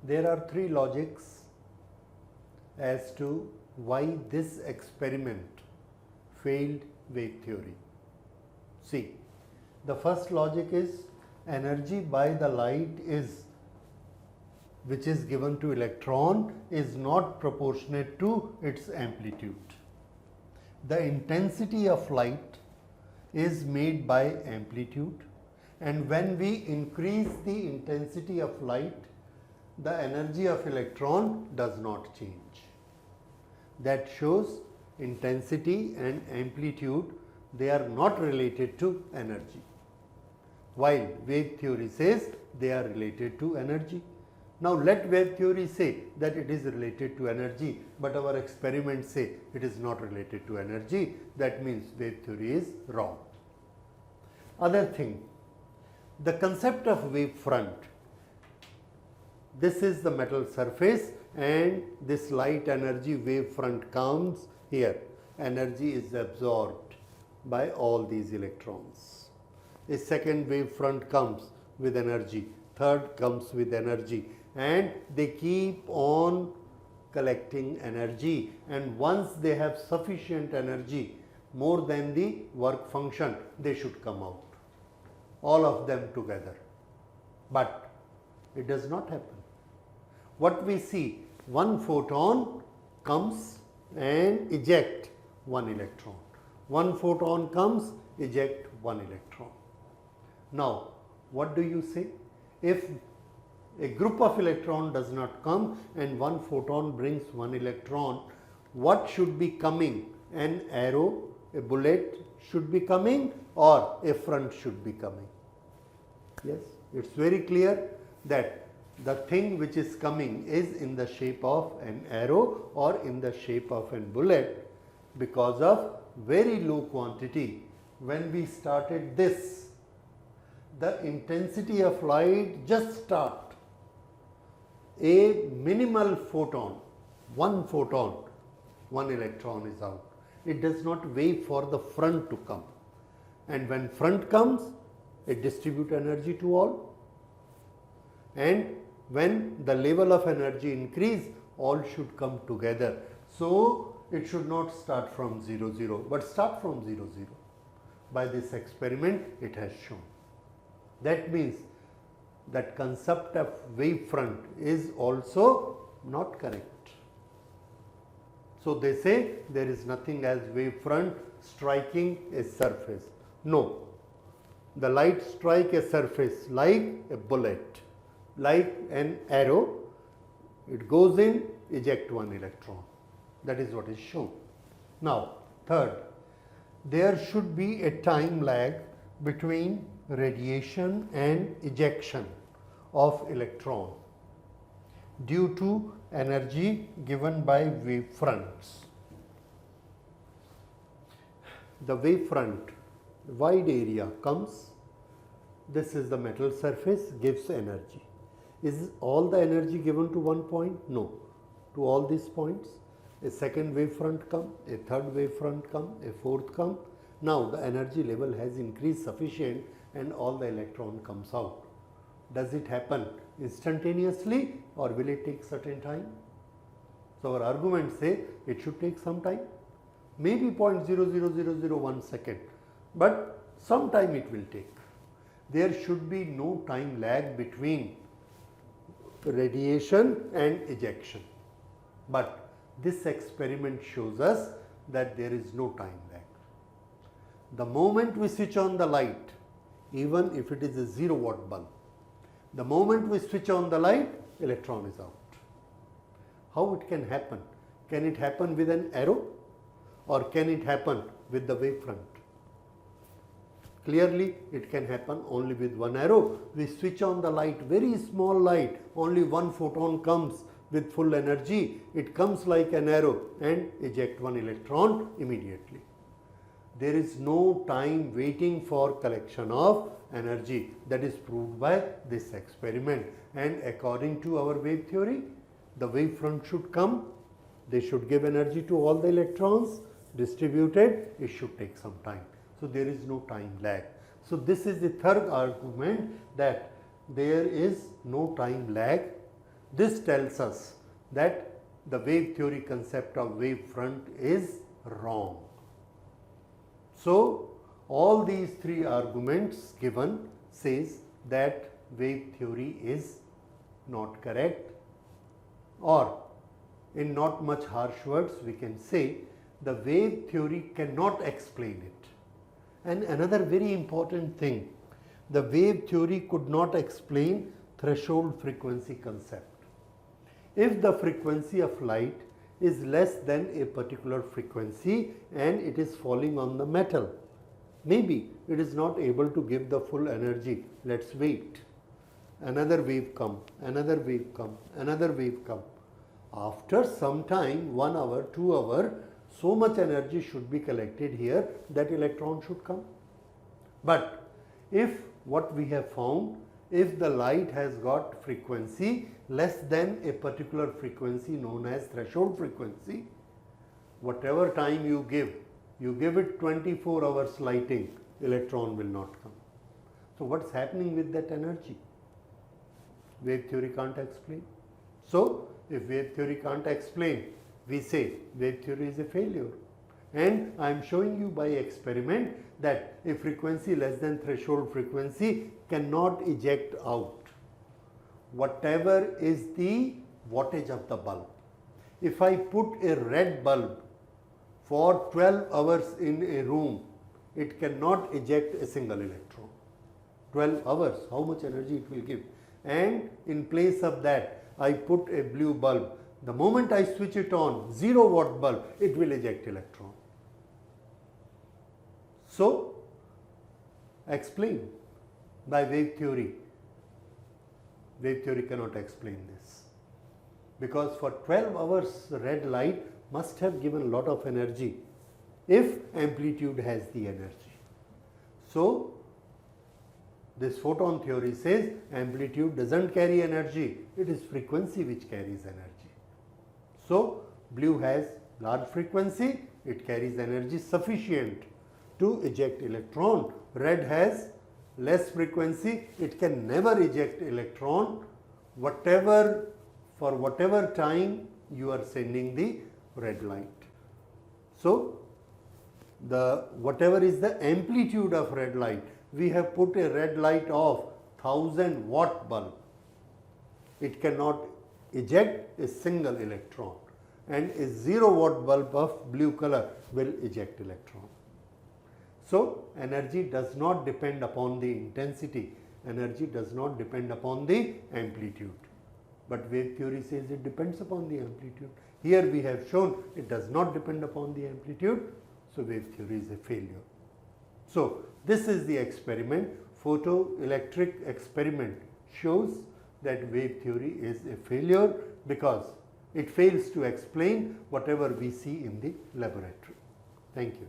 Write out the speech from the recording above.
There are three logics as to why this experiment failed wave theory. See, the first logic is energy by the light is which is given to electron is not proportionate to its amplitude. The intensity of light is made by amplitude, and when we increase the intensity of light, the energy of electron does not change. That shows intensity and amplitude, they are not related to energy, while wave theory says they are related to energy. Now let wave theory say that it is related to energy, but our experiments say it is not related to energy. That means wave theory is wrong. Other thing, the concept of wave front. This is the metal surface and this light energy wave front comes here. Energy is absorbed by all these electrons. A second wave front comes with energy, third comes with energy, and they keep on collecting energy, and once they have sufficient energy, more than the work function, they should come out, all of them together. But it does not happen. What we see, one photon comes and eject one electron. One photon comes, eject one electron. Now, what do you say? If a group of electron does not come and one photon brings one electron, what should be coming? An arrow, a bullet should be coming, or a front should be coming? Yes, it's very clear that the thing which is coming is in the shape of an arrow or in the shape of a bullet because of very low quantity. When we started this, the intensity of light just start. A minimal photon, one electron is out. It does not wait for the front to come. And when front comes, it distributes energy to all. And when the level of energy increase, all should come together. So it should not start from 0, 0, but start from 0, 0. By this experiment, it has shown. That means that concept of wave front is also not correct. So they say there is nothing as wave front striking a surface. No, the light strike a surface like a bullet, like an arrow. It goes in, eject one electron. That is what is shown. Now, third, there should be a time lag between radiation and ejection of electron due to energy given by wave fronts. The wave front, wide area comes, this is the metal surface, gives energy. Is all the energy given to one point? No. To all these points, a second wave front come, a third wave front come, a fourth come. Now the energy level has increased sufficient and all the electron comes out. Does it happen instantaneously or will it take certain time? So our arguments say it should take some time, maybe 0.00001 second, but some time it will take. There should be no time lag between radiation and ejection. But this experiment shows us that there is no time lag. The moment we switch on the light, even if it is a 0 watt bulb, the moment we switch on the light, electron is out. How it can happen? Can it happen with an arrow or can it happen with the wave front? Clearly, it can happen only with one arrow. We switch on the light, very small light, only one photon comes with full energy. It comes like an arrow and eject one electron immediately. There is no time waiting for collection of energy. That is proved by this experiment. And according to our wave theory, the wave front should come, they should give energy to all the electrons, distributed, it should take some time. So there is no time lag. So this is the third argument, that there is no time lag This tells us that the wave theory concept of wave front is wrong. So, all these three arguments given says that wave theory is not correct, or in not much harsh words we can say the wave theory cannot explain it. And another very important thing, the wave theory could not explain threshold frequency concept. If the frequency of light is less than a particular frequency and it is falling on the metal, maybe it is not able to give the full energy, let's wait. Another wave come, another wave come, another wave come. After some time, 1 hour, 2 hours, so much energy should be collected here that electron should come. But if what we have found, if the light has got frequency less than a particular frequency known as threshold frequency, whatever time you give it 24 hours lighting, electron will not come. So what's happening with that energy? Wave theory can't explain. So if wave theory can't explain, we say wave theory is a failure. And I am showing you by experiment that a frequency less than threshold frequency cannot eject out whatever is the wattage of the bulb. If I put a red bulb for 12 hours in a room, it cannot eject a single electron. 12 hours, how much energy it will give? And in place of that, I put a blue bulb. The moment I switch it on, 0 watt bulb, it will eject electron. So, explain by wave theory. Wave theory cannot explain this, because for 12 hours red light must have given a lot of energy if amplitude has the energy. So, this photon theory says amplitude doesn't carry energy, it is frequency which carries energy. So, blue has large frequency, it carries energy sufficient to eject electron. Red has less frequency, it can never eject electron for whatever time you are sending the red light. So, whatever is the amplitude of red light, we have put a red light of 1000 watt bulb. It cannot eject a single electron, and a 0 watt bulb of blue color will eject electron. So, energy does not depend upon the intensity, energy does not depend upon the amplitude, but wave theory says it depends upon the amplitude. Here we have shown it does not depend upon the amplitude, so wave theory is a failure. So, this is the experiment. Photoelectric experiment shows that wave theory is a failure because it fails to explain whatever we see in the laboratory. Thank you.